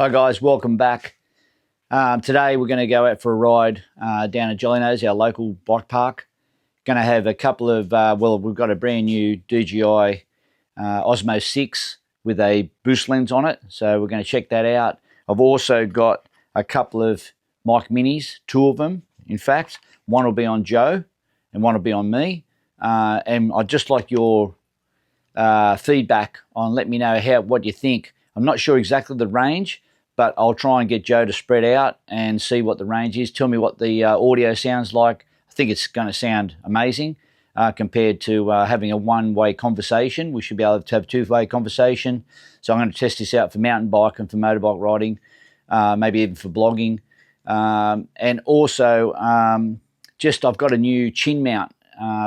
Hi guys, welcome back. Today we're going to go out for a ride down at Jolly, our local bike park. Going to have a couple of, we've got a brand new DJI Osmo 6 with a boost lens on it. So we're going to check that out. I've also got a couple of mic minis, two of them in fact. One will be on Joe and one will be on me. And I'd just like your feedback on, let me know what you think. I'm not sure exactly the range, but I'll try and get Joe to spread out and see what the range is. Tell me what the audio sounds like. I think it's going to sound amazing compared to having a one-way conversation. We should be able to have a two-way conversation. So I'm going to test this out for mountain bike and for motorbike riding, maybe even for blogging. And also, I've got a new chin mount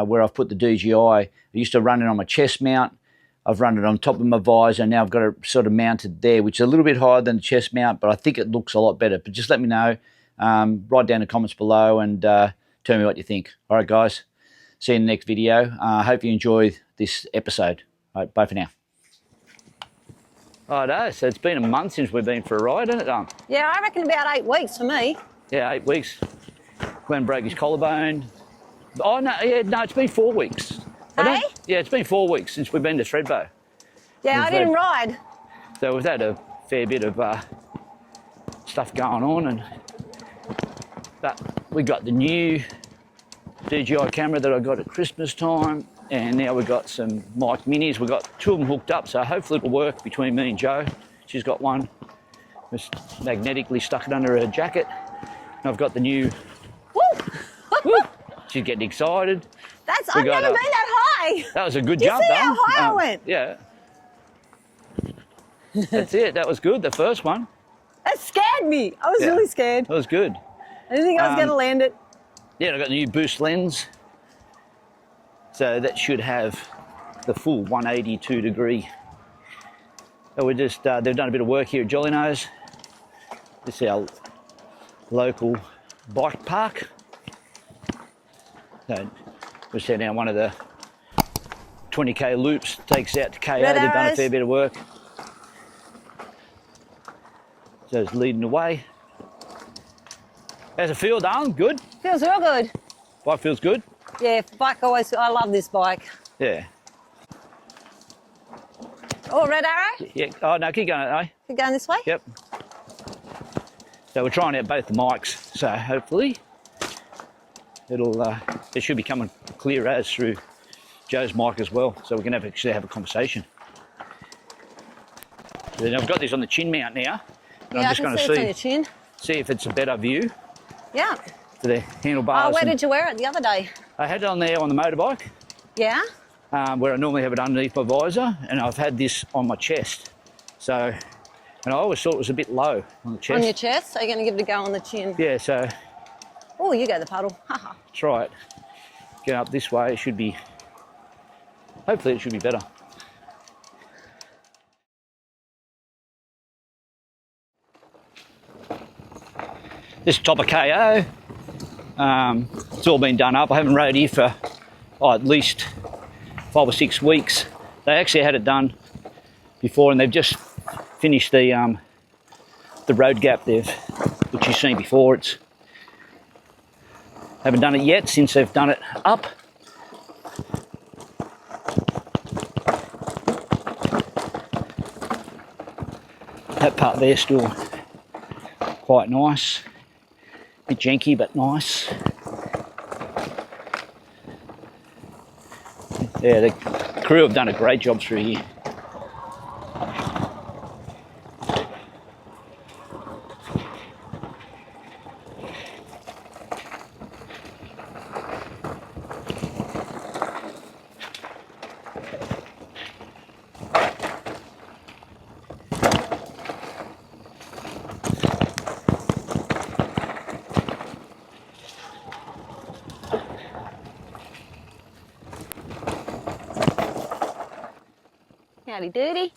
where I've put the DJI. I used to run it on my chest mount. I've run it on top of my visor, and now I've got it sort of mounted there, which is a little bit higher than the chest mount, but I think it looks a lot better. But just let me know. Write down the comments below and tell me what you think. All right, guys. See you in the next video. Hope you enjoy this episode. All right, bye for now. Righto, so it's been a month since we've been for a ride, hasn't it, Yeah, I reckon about 8 weeks for me. Yeah, 8 weeks. Glenn broke his collarbone. Oh, no, it's been 4 weeks. Hey? Yeah, it's been 4 weeks since we've been to Thredbo. Yeah, I didn't ride. So we've had a fair bit of stuff going on, but we got the new DJI camera that I got at Christmas time, and now we've got some mic minis. We've got two of them hooked up, so hopefully it'll work between me and Jo. She's got one, just magnetically stuck it under her jacket. And I've got the new. Woo! Woo! She's getting excited. I've never been that high. That was a good jump, you see how high I went? Yeah. That's it. That was good, the first one. That scared me. I was really scared. That was good. I didn't think I was going to land it. Yeah, I got the new boost lens. So that should have the full 182 degree. So we're just, they've done a bit of work here at Jolly. This is our local bike park. So we're setting down one of the 20k loops, takes out to KO. They've done a fair bit of work. So it's leading the way. How's it feel, darling? Good? Feels real good. Bike feels good? Yeah, bike always, I love this bike. Yeah. Oh, red arrow? Yeah. Oh, no, keep going, eh? Keep going this way? Yep. So we're trying out both the mics, so hopefully it should be coming clear as through Joe's mic as well, so we can actually have a conversation. Then I've got this on the chin mount now, and Yeah, I'm just going to it's on your chin. see if it's a better view Yeah. for the handlebars. Oh, where did you wear it the other day? I had it on there on the motorbike, Yeah? where I normally have it underneath my visor, and I've had this on my chest. So, and I always thought it was a bit low on the chest. On your chest? So you're going to give it a go on the chin? Yeah, so. Oh, you go the puddle. Haha. Try it. Get up this way, it should be, hopefully it should be better. This top of KO, it's all been done up. I haven't rode here for at least 5 or 6 weeks. They actually had it done before, and they've just finished the road gap there, which you've seen before. It's haven't done it yet since they've done it up. That part there still quite nice. Bit janky, but nice. Yeah, the crew have done a great job through here. Howdy doody.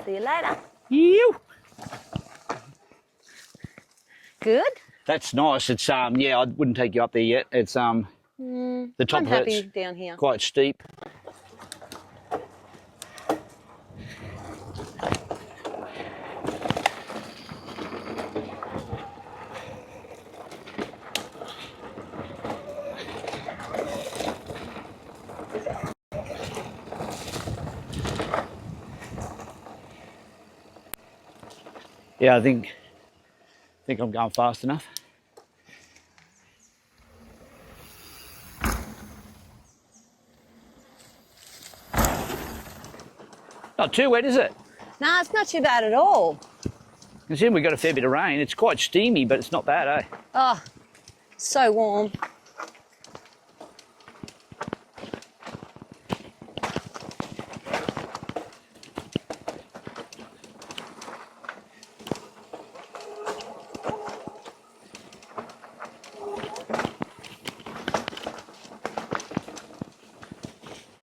See you later. You. Good? That's nice. It's yeah, I wouldn't take you up there yet. It's the top I'm hurts. happy down here. Quite steep. Yeah, I think I'm going fast enough. Not too wet, is it? No, it's not too bad at all. Considering we got a fair bit of rain, it's quite steamy, but it's not bad, eh? Oh, so warm.